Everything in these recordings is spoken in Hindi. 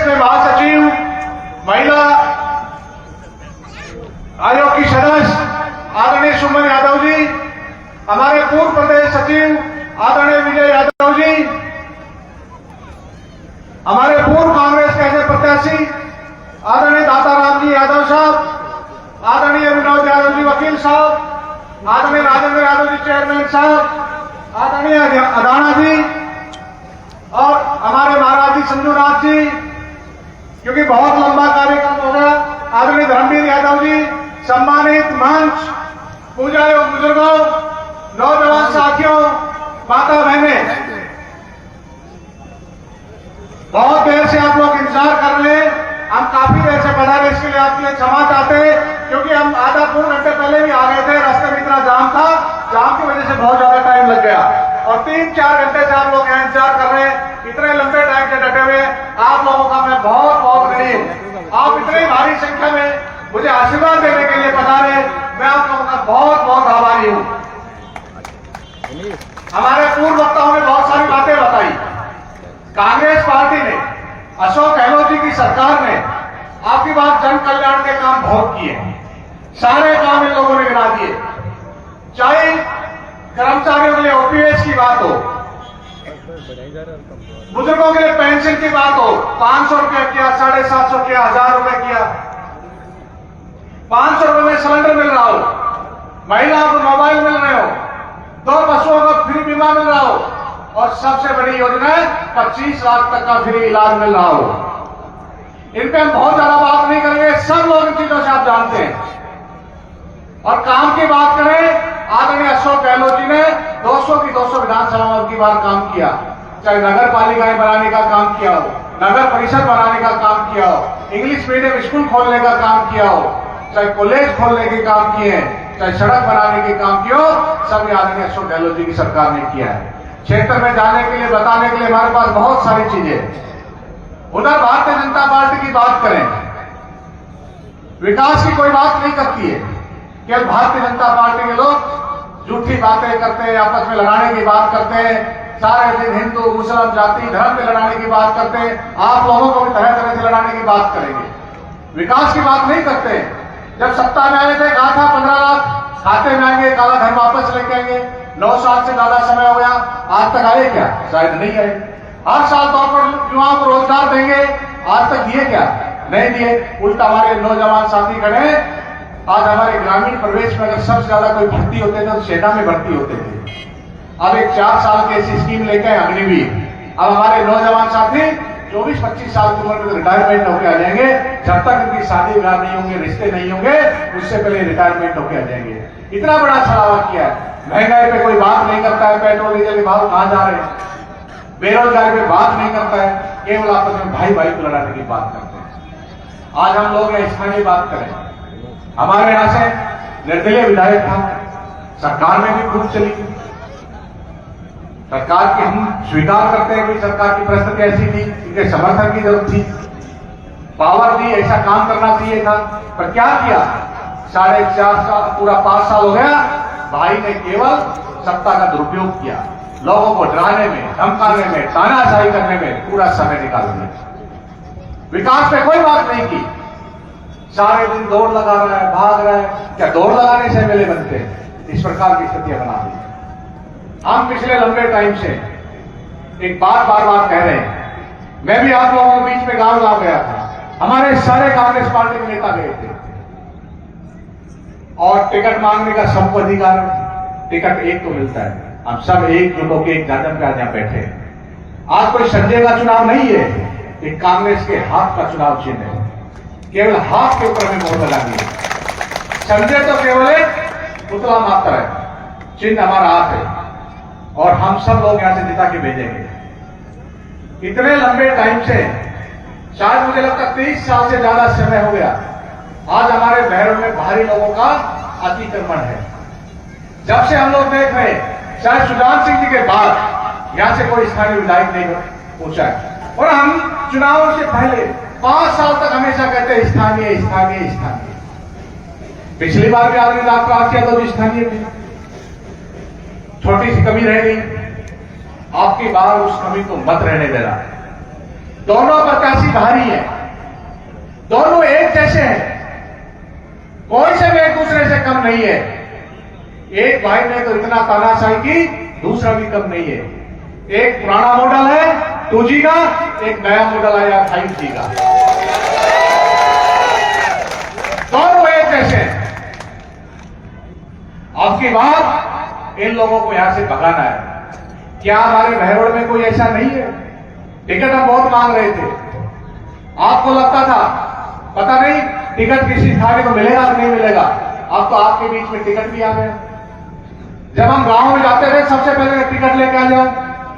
में महासचिव, महिला आयोग की सदस्य आदरणीय सुमन यादव जी, हमारे पूर्व प्रदेश सचिव आदरणीय विजय यादव जी, हमारे पूर्व कांग्रेस के ऐसे प्रत्याशी आदरणीय दाताराम जी यादव साहब, आदरणीय विनोद यादव जी वकील साहब, आदरणीय राजेंद्र यादव जी चेयरमैन साहब, आदरणीय अदाना जी और हमारे महाराज जी संजू नाथ जी, क्योंकि बहुत लंबा कार्यक्रम हो गया, आदरणीय धर्मवीर यादव जी, सम्मानित मंच, पूजा एवं बुजुर्गों, नौजवान साथियों, माता बहनें, बहुत देर से आप लोग इंतजार कर रहे हैं। हम काफी देर से बना रहे, इसके लिए आपके लिए क्षमा चाहते हैं, क्योंकि हम आधा पूर्ण घंटे पहले भी आ गए थे, रास्ते में इतना जाम था, जाम की वजह से बहुत ज्यादा टाइम लग गया और 3-4 घंटे से आप लोग यहाँ इंतजार कर रहे हैं। इतने लंबे टाइम से डटे हुए आप लोगों का मैं बहुत बहुत ऋणी हूं। आप इतनी भारी संख्या में मुझे आशीर्वाद देने के लिए बता रहे, मैं आप लोगों का बहुत बहुत आभारी हूं। हमारे पूर्व वक्ताओं ने बहुत सारी बातें बताई। कांग्रेस पार्टी ने, अशोक गहलोत जी की सरकार ने आपकी बात जन कल्याण के काम बहुत किए, सारे काम इन लोगों ने गिना दिए। चाहे कर्मचारियों के लिए ओपीएस की बात हो, बुजुर्गों के लिए पेंशन की बात हो, 500 रुपया किया, 750 किया, 1000 रुपए किया, 500 रुपए में सिलेंडर मिल रहा हो, महिलाओं को मोबाइल मिल रहे हो, 2 पशुओं को फ्री बीमा मिल रहा हो और सबसे बड़ी योजना है 25 लाख तक का फ्री इलाज मिल रहा हो। इन पे हम बहुत ज्यादा बात नहीं करेंगे, सब लोग इन चीजों से आप जानते हैं। और काम की बात करें, आदरणीय अशोक गहलोत जी ने 200 की 200 विधानसभाओं की बार काम किया, चाहे नगर पालिकाएं बनाने का काम किया हो, नगर परिषद बनाने का काम किया हो, इंग्लिश मीडियम स्कूल खोलने का काम किया हो, चाहे कॉलेज खोलने के काम किए हैं, चाहे सड़क बनाने के काम किए हो, सब आदरणीय अशोक गहलोत जी की सरकार ने किया है। क्षेत्र में जाने के लिए, बताने के लिए हमारे पास बहुत सारी चीजें। उधर भारतीय जनता पार्टी की बात करें, विकास की कोई बात नहीं करती है, केवल भारतीय जनता पार्टी के लोग झूठी बातें करते हैं, आपस में लड़ाने की बात करते हैं, सारे दिन हिंदू मुसलमान जाति धर्म पे लड़ाने की बात करते हैं। आप लोगों को भी तरह तरह से लड़ाने की बात करेंगे, विकास की बात नहीं करते। जब सत्ता में आए थे कहा था 15 लाख खाते में आएंगे, काला धन वापस लेके आएंगे। 9 साल से ज्यादा समय हो गया, आज तक आए क्या? शायद नहीं आए। हर साल तौर पर युवाओं को रोजगार देंगे, आज तक दिए क्या? नहीं दिए। उल्टा हमारे नौजवान साथी खड़े, आज हमारे ग्रामीण प्रदेश में अगर सबसे ज्यादा कोई भर्ती होते थे तो सेना में भर्ती होते थे। अब एक 4 साल की ऐसी स्कीम लेके आए अग्निवीर। अब हमारे नौजवान साथी 24-25 साल की उम्र में रिटायरमेंट होकर आ जाएंगे। जब तक इनकी शादी ब्याह नहीं होंगे, रिश्ते नहीं होंगे, उससे पहले रिटायरमेंट होकर आ जाएंगे। इतना बड़ा छलावा किया है। महंगाई पे कोई बात नहीं करता है, पेट्रोल डीजल के भाव कहां जा रहे हैं, बेरोजगारी पे बात नहीं करता है, केवल आपस में भाई भाई को लड़ाने की बात करते हैं। आज हम लोग स्थानीय बात करें, हमारे यहां से निर्दलीय विधायक था, सरकार में भी खूब चली, सरकार की हम स्वीकार करते हैं कि सरकार की परिस्थिति ऐसी थी, इनके समर्थन की जरूरत थी, पावर दी, ऐसा काम करना चाहिए था, पर क्या किया? 4.5 साल, पूरा 5 साल हो गया, भाई ने केवल सत्ता का दुरुपयोग किया, लोगों को डराने में, धमकाने में, तानाशाही करने में पूरा समय निकाल दिया। विकास पे कोई बात नहीं की, सारे दिन दौड़ लगा रहा है, भाग रहा है। क्या दौड़ लगाने से मेले बनते हैं? इस प्रकार की स्थितियां बना दी। हम पिछले लंबे टाइम से एक बात बार बार कह रहे हैं, मैं भी आप लोगों के बीच में गांव गया था, हमारे सारे कांग्रेस पार्टी के नेता गए थे और टिकट मांगने का सबको अधिकार, टिकट एक को मिलता है, हम सब एकजुट होकर एक गर्दन पे आज यहां बैठे। आज कोई संजय का चुनाव नहीं है, एक कांग्रेस के हाथ का चुनाव चिन्ह है, केवल हाथ के ऊपर में मोहर लगा दी। संजय तो केवल एक पुतला मात्र है, चिन्ह हमारा हाथ है और हम सब लोग यहां से जिता के भेजेंगे। इतने लंबे टाइम से, शायद मुझे लगता है 23 साल से ज्यादा समय हो गया, आज हमारे बहरों में भारी लोगों का अतिक्रमण है। जब से हम लोग देख रहे हैं, शायद सुजान सिंह जी के बाद यहां से कोई स्थानीय विधायक नहीं पहुंचा है, और हम चुनाव से पहले 5 साल तक हमेशा कहते हैं स्थानीय स्थानीय स्थानीय। पिछली बार भी आदमी डॉक्टर आसिफ यादव जी स्थानीय थे, छोटी सी कमी रह गई, आपकी बार उस कमी को मत रहने देना। दोनों प्रत्याशी भारी हैं, दोनों एक जैसे हैं, कोई से भी एक दूसरे से कम नहीं है। एक भाई ने तो इतना तानाशाही की, दूसरा भी कम नहीं है। एक पुराना मॉडल है 2G का, एक नया मॉडल आया 5G का, दोनों एक जैसे हैं। अब की बात इन लोगों को यहां से भगाना है। क्या हमारे भैरोड़ में कोई ऐसा नहीं है? टिकट हम बहुत मांग रहे थे, आपको लगता था पता नहीं टिकट किसी थाने को मिलेगा कि नहीं मिलेगा। अब तो आपके बीच में टिकट भी आ गया। जब हम गांव में जाते थे सबसे पहले टिकट लेके आ जाओ,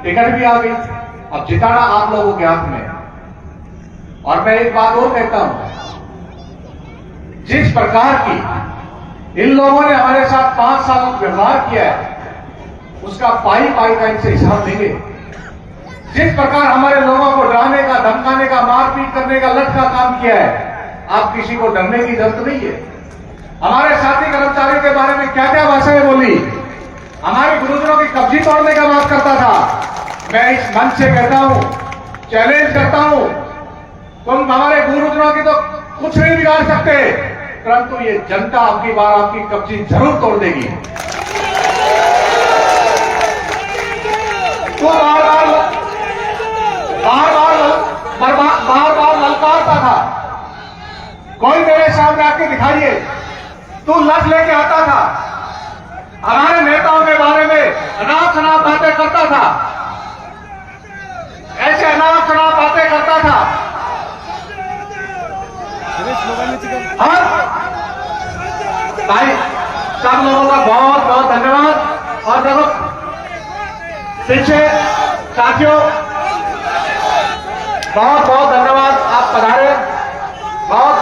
टिकट भी आ गई। अब जिताना आप लोगों के हाथ में। और मैं एक बात और कहता हूं, जिस प्रकार की इन लोगों ने हमारे साथ 5 साल व्यवहार किया है, उसका पाई पाई का इनसे हिसाब देंगे। जिस प्रकार हमारे लोगों को डराने का, धमकाने का, मारपीट करने का, लठ का काम किया है, आप किसी को डरने की जरूरत नहीं है। हमारे साथी कर्मचारियों के बारे में क्या क्या भाषाएं बोली, हमारे गुरुजनों की कब्जी तोड़ने का बात करता था। मैं इस मंच से कहता हूं, चैलेंज करता हूं, तुम हमारे गुरुजनों की तो कुछ नहीं बिगाड़ सकते, परंतु ये जनता आपकी बार आपकी कब्जी जरूर तोड़ देगी। तो बार बार ललकारता था, कोई मेरे सामने आके दिखाइए, तू लठ लेके आता था, हमारे नेताओं के बारे में अनाप शनाप बातें करता था, ऐसे अनाप शनाप बातें करता था। और भाई सब लोगों का बहुत बहुत धन्यवाद। और देखो पीछे साथियों, बहुत बहुत धन्यवाद, आप पधारे। बहुत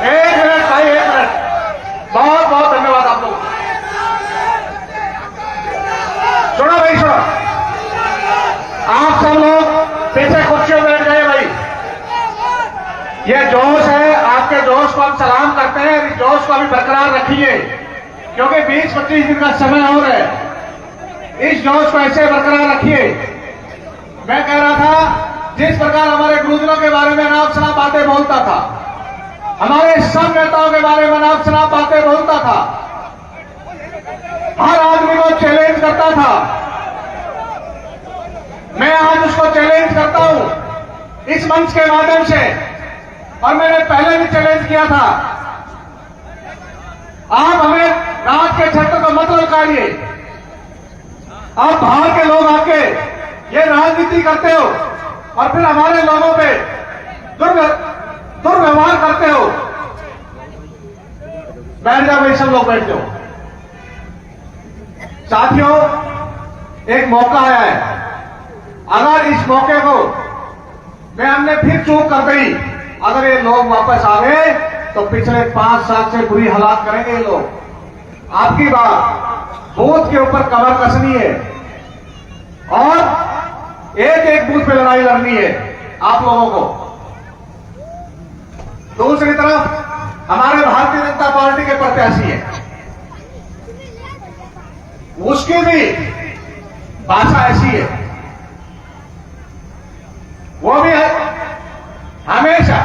एक मिनट भाई, एक मिनट, बहुत बहुत धन्यवाद आप लोग। सुनो भाई, सुनो, आप सब लोग पीछे कुर्सियों में बैठ जाइए भाई। ये जोश है, आपके जोश को हम सलाम करते हैं, इस जोश को अभी बरकरार रखिए, क्योंकि 20-25 दिन का समय और है। इस जोश को ऐसे बरकरार रखिए। मैं कह रहा था, जिस प्रकार हमारे गुरुजनों के बारे में अनाप शनाप बातें बोलता था, हमारे सब नेताओं के बारे में अनाप शनाप बातें बोलता था, हर आदमी को चैलेंज करता था, मैं आज उसको चैलेंज करता हूं इस मंच के माध्यम से। और मैंने पहले भी चैलेंज किया था, आप हमें रात के क्षेत्र को मत ललकारिए। आप बाहर के लोग आके ये राजनीति करते हो और फिर हमारे लोगों पे दुर्व्यवहार करते हो। बैठ जाओ भाई, सब लोग बैठ जाओ। साथियों, एक मौका आया है, अगर इस मौके को मैं हमने फिर चूक कर गई, अगर ये लोग वापस आ गए तो पिछले 5 साल से बुरी हालात करेंगे ये लोग। आपकी बात बूथ के ऊपर कमर कसनी है और एक एक बूथ पे लड़ाई लड़नी है आप लोगों को। दूसरी तरफ हमारे भारतीय जनता पार्टी के प्रत्याशी हैं, उसकी भी भाषा ऐसी है, वो भी है हमेशा।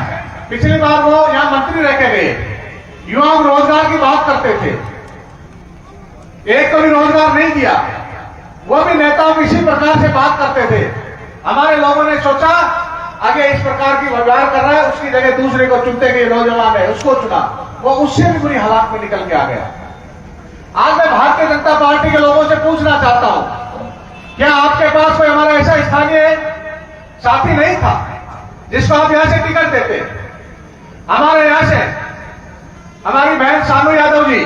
पिछली बार वो यहां मंत्री रह के गए, युवाओं को रोजगार की बात करते थे, एक को भी रोजगार नहीं दिया। वो भी नेताओं की इसी प्रकार से बात करते थे। हमारे लोगों ने सोचा आगे इस प्रकार की व्यवहार कर रहा है, उसकी जगह दूसरे को चुनते गए, नौजवान है उसको चुना, वो उससे भी बुरी हालात में निकल के आ गया। आज मैं भारतीय जनता पार्टी के लोगों से पूछना चाहता हूं, क्या आपके पास कोई हमारा ऐसा स्थानीय साथी नहीं था जिसको आप यहां से टिकट देते? हमारे यहां से हमारी बहन सानू यादव जी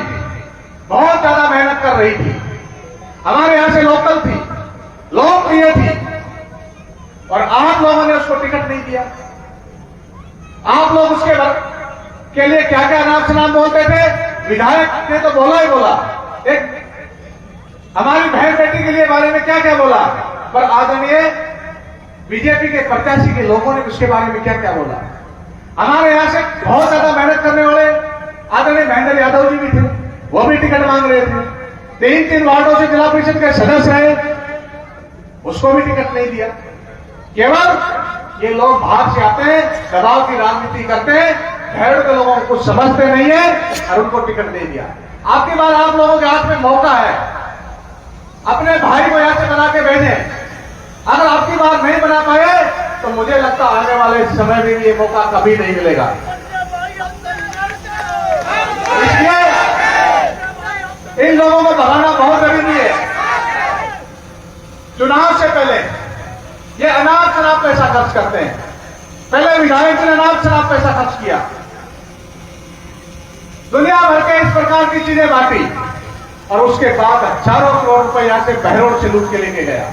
बहुत ज्यादा मेहनत कर रही थी, हमारे यहां से लोकल थी, लोकप्रिय थी, और आप लोगों ने उसको टिकट नहीं दिया। आप लोग उसके के लिए क्या क्या नाम से नाम बोलते थे, विधायक ने तो बोला ही बोला, एक हमारी बहन बेटी के लिए बारे में क्या क्या बोला, पर आदरणीय बीजेपी के प्रत्याशी के लोगों ने उसके बारे में क्या क्या बोला। हमारे यहां से बहुत ज्यादा मेहनत करने वाले आदरणीय महेंद्र यादव जी भी थे, वो भी टिकट मांग रहे थे, 3-3 वार्डों से जिला परिषद के सदस्य रहे, उसको भी टिकट नहीं दिया। केवल ये लोग बाहर से आते हैं, दबाव की राजनीति करते हैं, भैरव के लोगों को कुछ समझते नहीं है और उनको टिकट दे दिया। आपकी बार आप लोगों के हाथ में मौका है, अपने भाई को यहां से बना के भेजें। अगर आपकी बार नहीं बना पाए तो मुझे लगता आने वाले समय में भी ये मौका कभी नहीं मिलेगा। इसलिए इन लोगों को भगाना बहुत जरूरी है। चुनाव से पहले ये अनाप शनाप पैसा खर्च करते हैं। पहले विधायक ने अनाप शनाप पैसा खर्च किया, दुनिया भर के इस प्रकार की चीजें बांटी और उसके बाद हजारों करोड़ रुपए यहां से बहरोड से लूट के लेके गया।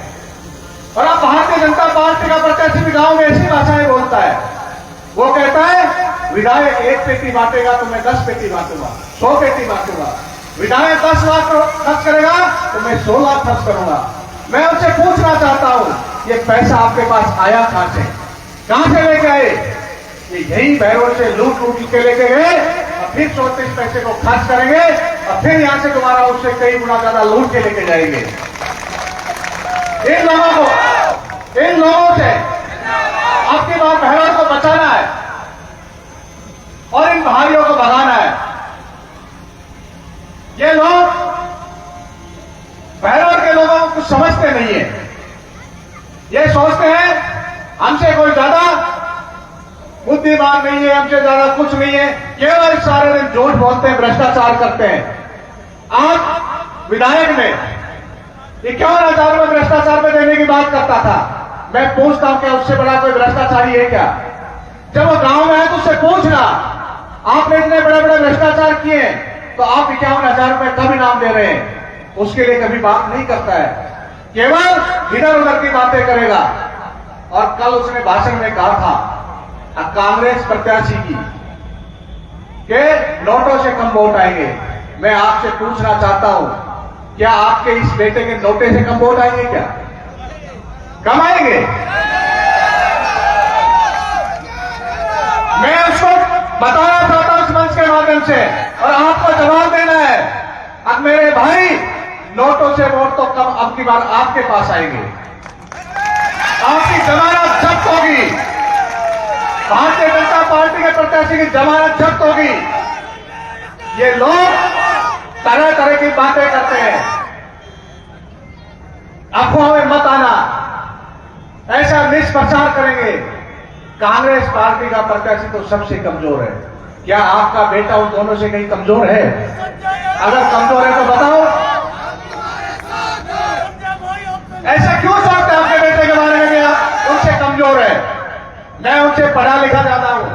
और अब भारतीय जनता पार्टी का प्रत्याशी भी गांव में ऐसी भाषाएं बोलता है। वो कहता है विधायक 1 पेटी बांटेगा तो मैं 10 पेटी बांटूंगा, 100 पेटी बांटूंगा। विधायक 10 लाख खर्च करेगा तो मैं 100 लाख खर्च करूंगा। मैं उनसे पूछना चाहता हूं, ये पैसा आपके पास आया कहां से लेके आए? ये यही बहरोड से लूट के लेके गए और फिर 34 पैसे को खर्च करेंगे और फिर यहां से दोबारा उससे कई गुना ज्यादा लूट के लेके जाएंगे। इन लोगों से आपकी बात बहरोड को बचाना है और इन भाइयों को भगाना है। ये लोग बहरोड के लोगों को कुछ समझते नहीं है। ये सोचते हैं हमसे कोई ज्यादा बुद्धिमान नहीं है, हमसे ज्यादा कुछ नहीं है। केवल सारे दिन झूठ बोलते हैं, भ्रष्टाचार करते हैं। आज विधायक ने 51,000 रुपये भ्रष्टाचार में देने की बात करता था। मैं पूछता हूं क्या उससे बड़ा कोई भ्रष्टाचारी है क्या? जब वो गांव में है तो उससे पूछना, आपने इतने बड़े बड़े भ्रष्टाचार किए तो आप 51,000 रुपये कब इनाम दे रहे हैं? उसके लिए कभी बात नहीं करता है, केवल इधर उधर की बातें करेगा। और कल उसने भाषण में कहा था कांग्रेस प्रत्याशी की कि नोटों से कम वोट आएंगे। मैं आपसे पूछना चाहता हूं, क्या आपके इस बेटे के नोटे से कम वोट आएंगे? क्या कम आएंगे? मैं उसको बताना चाहता हूं इस मंच के माध्यम से और आपको जवाब देना है। अब मेरे भाई, नोटों से वोट तो कम अब की बार आपके पास आएंगे। आपकी जमानत जब्त होगी, भारतीय जनता पार्टी के प्रत्याशी की जमानत जब्त होगी। ये लोग तरह तरह की बातें करते हैं, अफवाह में मत आना, ऐसा मिसप्रचार करेंगे। कांग्रेस पार्टी का प्रत्याशी तो सबसे कमजोर है। क्या आपका बेटा उन दोनों से कहीं कमजोर है? अगर कमजोर है तो बताओ, ऐसा क्यों सोचते हैं आपके बेटे के बारे में कि उनसे कमजोर है? मैं उनसे पढ़ा लिखा ज्यादा हूं,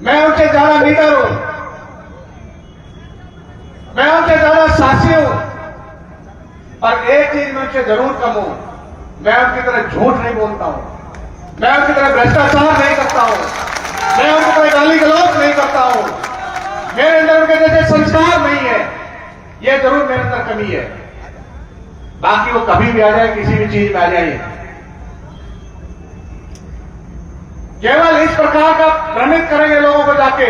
मैं उनसे ज्यादा लीडर हूं, मैं उनसे ज्यादा साहसी हूं। और एक चीज मैं उनसे जरूर कम हूं, मैं उनकी तरह झूठ नहीं बोलता हूं, मैं उनकी तरह भ्रष्टाचार नहीं करता हूं, मैं उनकी तरह गाली गलौज नहीं करता हूं। मेरे अंदर उनके जैसे संस्कार नहीं है, ये जरूर मेरे अंदर कमी है। बाकी वो कभी भी आ जाए, किसी भी चीज में आ जाए, केवल इस प्रकार का भ्रमित करेंगे लोगों को जाके।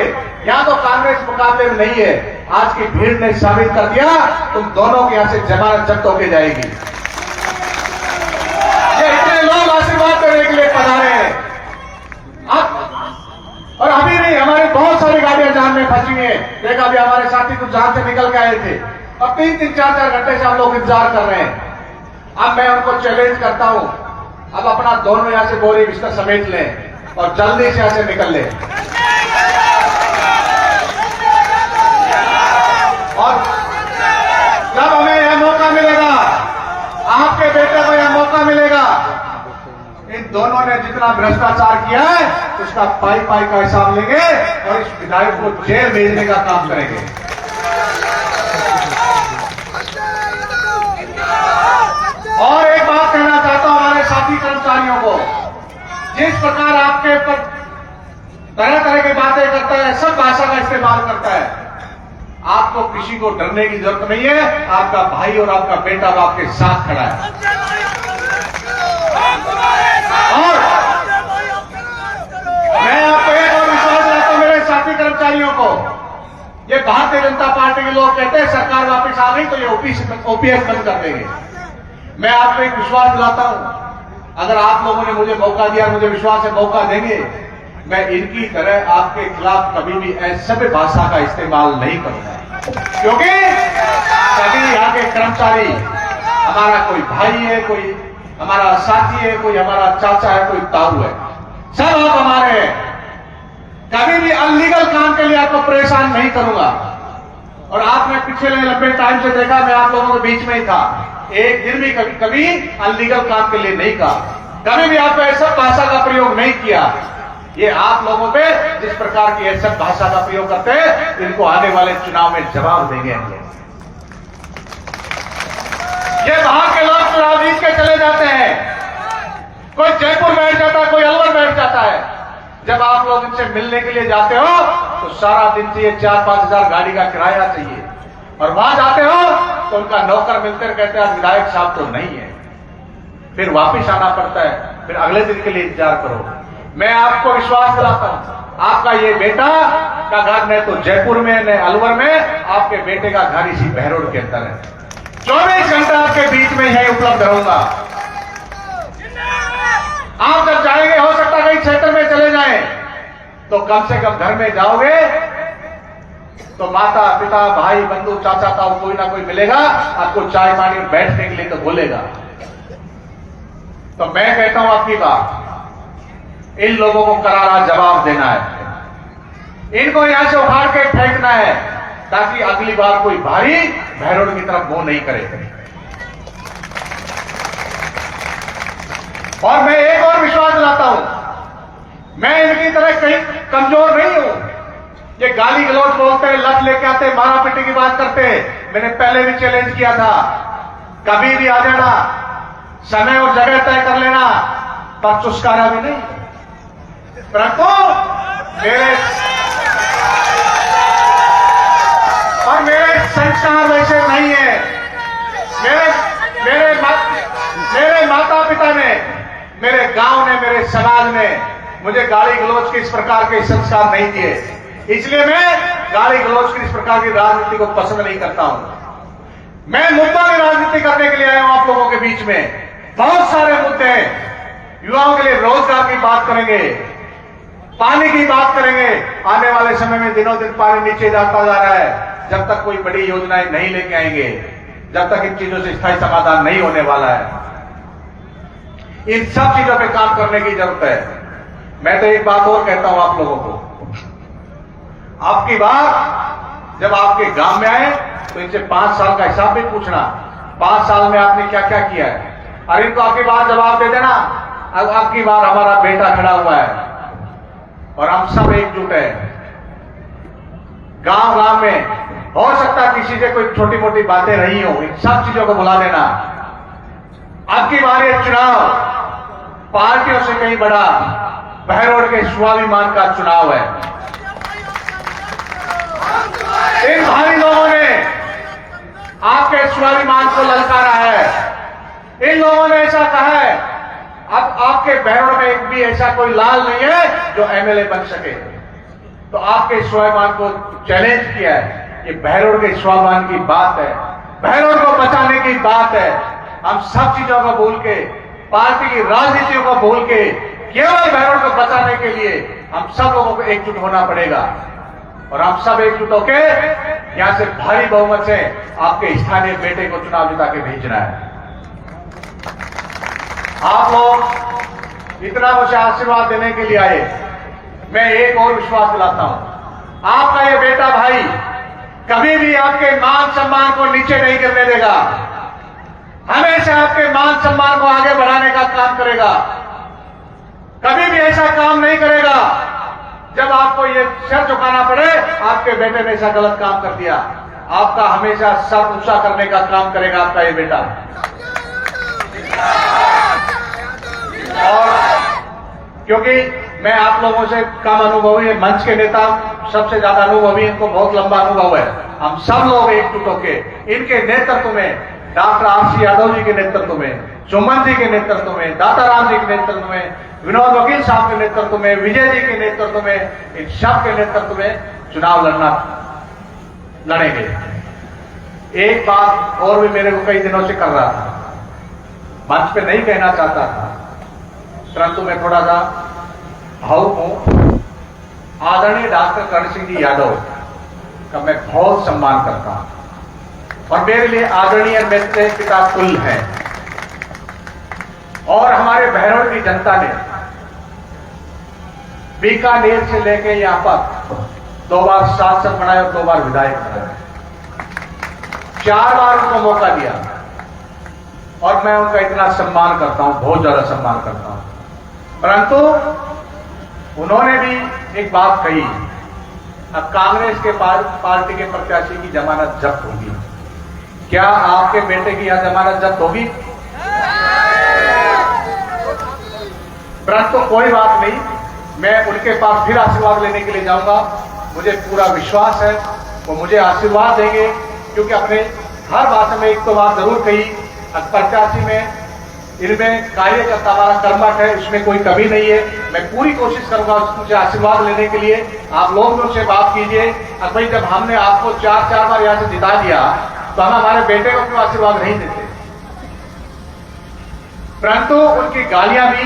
यहां तो कांग्रेस मुकाबले में नहीं है। आज की भीड़ ने साबित कर दिया, तुम दोनों के यहां से जमानत जब्त होके जाएगी। ये इतने लोग आशीर्वाद देने के लिए पधारे हैं। और अभी नहीं, हमारी बहुत सारी गाड़ियां जान में फंसी हैं। देखा अभी हमारे साथी कुछ जान से निकल के आए थे, अब 3-3, 4-4 घंटे से हम लोग इंतजार कर रहे हैं। अब मैं उनको चैलेंज करता हूं, अब अपना दोनों यहां से बोरी बिस्तर समेट लें और जल्दी से यहां से निकल लें। और जब हमें यह मौका मिलेगा, आपके बेटे को यह मौका मिलेगा, इन दोनों ने जितना भ्रष्टाचार किया है उसका पाई का हिसाब लेंगे और इस विधायक को जेल भेजने का काम करेंगे। और एक बात कहना चाहता हूं हमारे साथी कर्मचारियों को, जिस प्रकार आपके ऊपर तरह तरह की बातें करता है, सब भाषा का इस्तेमाल करता है, आपको किसी को डरने की जरूरत नहीं है। आपका भाई और आपका बेटा आपके साथ खड़ा है। और मैं आपको एक और विश्वास दिलाता हूं मेरे साथी कर्मचारियों को, ये भारतीय जनता पार्टी के लोग कहते हैं सरकार वापस आ गई तो ये ओपीएस बंद कर देंगे। मैं आपको एक विश्वास दिलाता हूं, अगर आप लोगों ने मुझे मौका दिया, मुझे विश्वास है मौका देंगे, मैं इनकी तरह आपके खिलाफ कभी भी ऐसे भाषा का इस्तेमाल नहीं करूंगा। क्योंकि कभी यहाँ के कर्मचारी हमारा कोई भाई है, कोई हमारा साथी है, कोई हमारा चाचा है, कोई ताऊ है, सब आप हमारे हैं। कभी भी अनलीगल काम के लिए आपको परेशान नहीं करूंगा। और आपने पिछले लंबे टाइम से देखा, मैं आप लोगों के बीच में ही था, एक दिन भी कभी अनलीगल काम के लिए नहीं कहा, कभी भी आपने ऐसा भाषा का प्रयोग नहीं किया। ये आप लोगों पे जिस प्रकार की ऐसा भाषा का प्रयोग करते हैं, इनको आने वाले चुनाव में जवाब देंगे हम लोग। ये बाहर के लोग चुनाव जीत के चले जाते हैं, कोई जयपुर बैठ जाता है, कोई अलवर बैठ जाता है। जब आप लोग इनसे मिलने के लिए जाते हो तो सारा दिन चाहिए 4-5 हजार गाड़ी का किराया चाहिए, और वहां जाते हो तो उनका नौकर मिलते हैं, कहते हैं विधायक साहब तो नहीं है, फिर वापिस आना पड़ता है, फिर अगले दिन के लिए इंतजार करो। मैं आपको विश्वास दिलाता हूं, आपका ये बेटा का घर न तो जयपुर में न अलवर में, आपके बेटे का घर इसी बहरोड के अंदर है। 24 घंटे आपके बीच में यही उपलब्ध रहूंगा। आप जब जाएंगे, हो सकता है कहीं क्षेत्र में चले जाएं, तो कम से कम घर में जाओगे तो माता पिता भाई बंधु चाचा ताऊ कोई ना कोई मिलेगा, आपको चाय पानी बैठने के लिए तो बोलेगा। तो मैं कहता हूं आपकी बात, इन लोगों को करारा जवाब देना है, इनको यहां से उखाड़ के फेंकना है, ताकि अगली बार कोई भारी बहरोड की तरफ मुंह नहीं करे। और मैं एक और विश्वास दिलाता हूं, मैं इनकी तरह कहीं कमजोर नहीं हूं। ये गाली गलौज बोलते हैं, लत लेके आते, मारा पीटी की बात करते हैं। मैंने पहले भी चैलेंज किया था, कभी भी आ जाना, समय और जगह तय कर लेना, पर चुस्कारा भी नहीं। परंतु मेरे संस्कार वैसे नहीं है। मेरे माता पिता ने, मेरे गांव ने, मेरे समाज ने मुझे गाली गलौज के इस प्रकार के संस्कार नहीं दिए, इसलिए मैं गाली गलौज की इस प्रकार की राजनीति को पसंद नहीं करता हूं। मैं मुद्दों की राजनीति करने के लिए आया हूं आप लोगों के बीच में। बहुत सारे मुद्दे हैं, युवाओं के लिए रोजगार की बात करेंगे, पानी की बात करेंगे। आने वाले समय में दिनों दिन पानी नीचे जाता जा रहा है। जब तक कोई बड़ी योजनाएं नहीं लेके आएंगे, जब तक इन चीजों से स्थायी समाधान नहीं होने वाला है, इन सब चीजों पे काम करने की जरूरत है। मैं तो एक बात और कहता हूं आप लोगों को, आपकी बात जब आपके गांव में आए तो इनसे 5 साल का हिसाब भी पूछना, 5 साल में आपने क्या क्या किया है। और इनको आपकी बात जवाब दे देना, अब आपकी बार हमारा बेटा खड़ा हुआ है और हम सब एकजुट है। गांव गांव में हो सकता है किसी से कोई छोटी मोटी बातें रही हो, इन सब चीजों को बुला देना। अब की बार ये चुनाव पार्टियों से कहीं बड़ा बहरोड के स्वाभिमान का चुनाव है। इन भाई लोगों ने आपके स्वाभिमान को ललकारा है। इन लोगों ने ऐसा कहा है, अब आपके बहरोड में एक भी ऐसा कोई लाल नहीं है जो एमएलए बन सके। तो आपके स्वाभिमान को चैलेंज किया है। ये बहरोड के स्वाभिमान की बात है, बहरोड को बचाने की बात है। हम सब चीजों को भूल के, पार्टी की राजनीतियों को भूल के, केवल बहरोड को बचाने के लिए हम सब लोगों को एकजुट होना पड़ेगा। और हम सब एकजुट होके यहां से भारी बहुमत से आपके स्थानीय बेटे को चुनाव जिता के भेजना है। आप लोग इतना मुझे आशीर्वाद देने के लिए आए, मैं एक और विश्वास दिलाता हूं, आपका ये बेटा भाई कभी भी आपके मान सम्मान को नीचे नहीं गिरने देगा। हमेशा आपके मान सम्मान को आगे बढ़ाने का काम करेगा। कभी भी ऐसा काम नहीं करेगा जब आपको ये सर झुकाना पड़े, आपके बेटे ने ऐसा गलत काम कर दिया। आपका हमेशा सर ऊंचा करने का काम करेगा आपका ये बेटा। और क्योंकि मैं आप लोगों से कम अनुभवी है, मंच के नेता सबसे ज्यादा अनुभवी, इनको बहुत लंबा अनुभव है। हम सब लोग एकजुट होके इनके नेतृत्व में, डॉक्टर आरसी यादव जी के नेतृत्व में, सुमन जी के नेतृत्व में, दाताराम जी के नेतृत्व में, विनोद वकील साहब के नेतृत्व में, विजय जी के नेतृत्व में, इन सब के नेतृत्व में चुनाव लड़ेंगे। एक बात और भी मेरे को कई दिनों से कर रहा था, मंच पे नहीं कहना चाहता था, परंतु मैं थोड़ा सा भावुक हूं। आदरणीय डॉक्टर कर्ण सिंह जी यादव का मैं बहुत सम्मान करता हूं और मेरे लिए आदरणीय मेरे पिता तुल्य है। और हमारे भैरव की जनता ने बीकानेर से लेके यहां पर 2 बार सांसद बनाए और 2 बार विधायक बनाए, 4 बार उनको मौका दिया और मैं उनका इतना सम्मान करता हूं, बहुत ज्यादा सम्मान करता हूं। परंतु उन्होंने भी एक बात कही, अब कांग्रेस के पार्टी के प्रत्याशी की जमानत जब्त होगी। क्या आपके बेटे की यहां जमानत जब्त होगी? परंतु कोई बात नहीं, मैं उनके पास फिर आशीर्वाद लेने के लिए जाऊंगा। मुझे पूरा विश्वास है वो मुझे आशीर्वाद देंगे, क्योंकि अपने हर भाषण में एक तो बात जरूर कही, प्रत्याशी में इनमें कार्यकर्ता हमारा कर्मठ है, इसमें कोई कमी नहीं है। मैं पूरी कोशिश करूंगा मुझे आशीर्वाद लेने के लिए। आप लोग भी उससे बात कीजिए। अब भाई जब हमने आपको 4 बार यहां से जिता दिया तो हम हमारे बेटे को क्यों आशीर्वाद नहीं देते? परंतु उनकी गालियां भी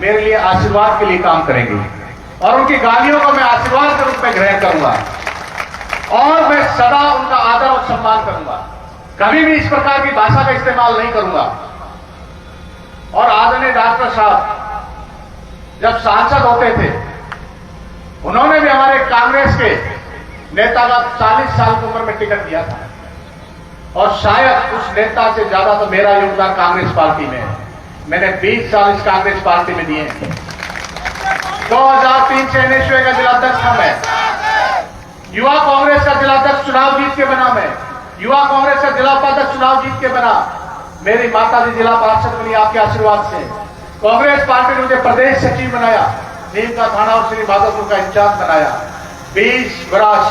मेरे लिए आशीर्वाद के लिए काम करेंगी और उनकी गालियों को मैं आशीर्वाद के रूप में ग्रहण करूंगा और मैं सदा उनका आदर और सम्मान करूंगा। कभी भी इस प्रकार की भाषा का इस्तेमाल नहीं करूंगा। और आदरणीय डॉक्टर साहब जब सांसद होते थे, उन्होंने भी हमारे कांग्रेस के नेता का 40 साल की उम्र में टिकट दिया था और शायद उस नेता से ज्यादा तो मेरा योगदान कांग्रेस पार्टी में है। मैंने 20 साल इस कांग्रेस पार्टी में दिए। 2003 से एनएसयूए का जिलाध्यक्ष था मैं, युवा कांग्रेस का जिलाध्यक्ष चुनाव जीत के बना मैं, युवा कांग्रेस का जिला उपाध्यक्ष चुनाव जीत के बना। मेरी माता जी जिला पार्षद बनी आपके आशीर्वाद से। कांग्रेस पार्टी ने मुझे प्रदेश सचिव बनाया, नीम का थाना और श्री भागलपुर का इंचार्ज बनाया। 20 वर्ष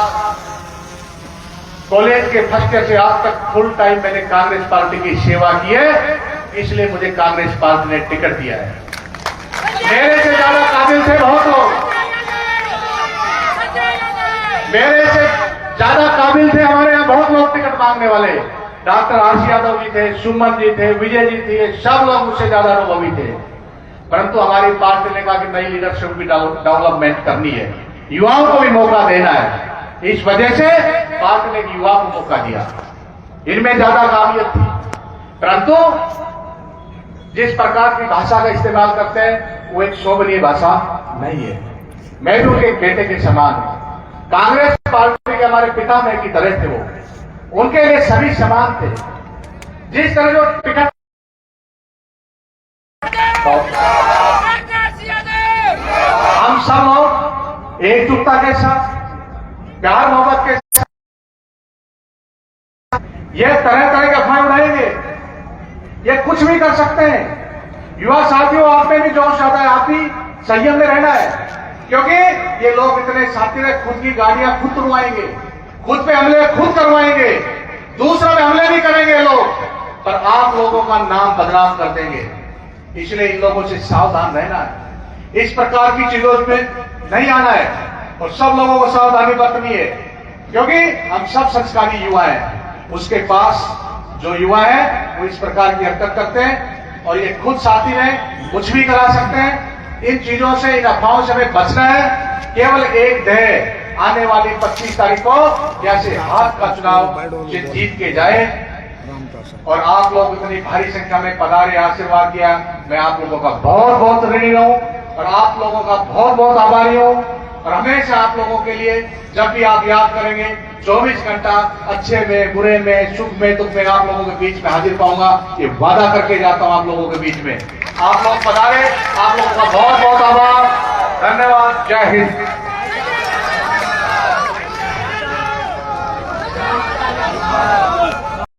कॉलेज के फर्स्ट ईयर से आज तक फुल टाइम मैंने कांग्रेस पार्टी की सेवा की है, इसलिए मुझे कांग्रेस पार्टी ने टिकट दिया है। मेरे से ज्यादा काबिल थे बहुत लोग, मेरे से ज्यादा काबिल थे हमारे यहां बहुत लोग टिकट मांगने वाले। डॉक्टर आरसी यादव जी थे, सुमन जी थे, विजय जी थे, सब लोग मुझसे ज्यादा अनुभवी थे। परंतु हमारी पार्टी ने कहा कि नई लीडरशिप की डेवलपमेंट करनी है, युवाओं को भी मौका देना है। इस वजह से पार्टी ने युवा को मौका दिया, इनमें ज्यादा काबिलियत थी। परंतु जिस प्रकार की भाषा का इस्तेमाल करते हैं वो एक शोभनीय भाषा नहीं है। मैं भी उनके बेटे के समान हूं। कांग्रेस पार्टी के हमारे पिता में की तरह थे, वो उनके लिए सभी समान थे। जिस तरह जो टिकट हम सब लोग एकजुटता के साथ, प्यार मोहब्बत के साथ ये तरह तरह के अफवाहें उड़ाएंगे, ये कुछ भी कर सकते हैं। युवा साथियों, आप में भी जोश आता है, आप भी संयम में रहना है, क्योंकि ये लोग इतने साथी है, खुद की गाड़ियां खुद तुड़वाएंगे, खुद पे हमले खुद करवाएंगे, दूसरों पे हमले भी करेंगे लोग, पर आप लोगों का नाम बदनाम कर देंगे। इसलिए इन लोगों से सावधान रहना है, इस प्रकार की चीजों में नहीं आना है और सब लोगों को सावधानी बरतनी है, क्योंकि हम सब संस्कारी युवा हैं। उसके पास जो युवा है वो इस प्रकार की हरकत करते हैं और ये खुद साथी हैं, कुछ भी करा सकते हैं। इन चीजों से, इन अफवाहों से हमें बचना है। केवल एक ध्येय, आने वाली 25 तारीख को कैसे हाथ का चुनाव जीत के जाए। और आप लोग इतनी भारी संख्या में पधारे, आशीर्वाद दिया, मैं आप लोगों का बहुत बहुत ऋणी हूं और आप लोगों का बहुत बहुत आभारी हूं। और हमेशा आप लोगों के लिए जब भी आप याद करेंगे 24 घंटा अच्छे में, बुरे में, सुख में, दुख में आप लोगों के बीच में हाजिर पाऊंगा, ये वादा करके जाता हूं आप लोगों के बीच में। आप लोग पधारे, आप लोगों का बहुत बहुत आभार, धन्यवाद, जय हिंद।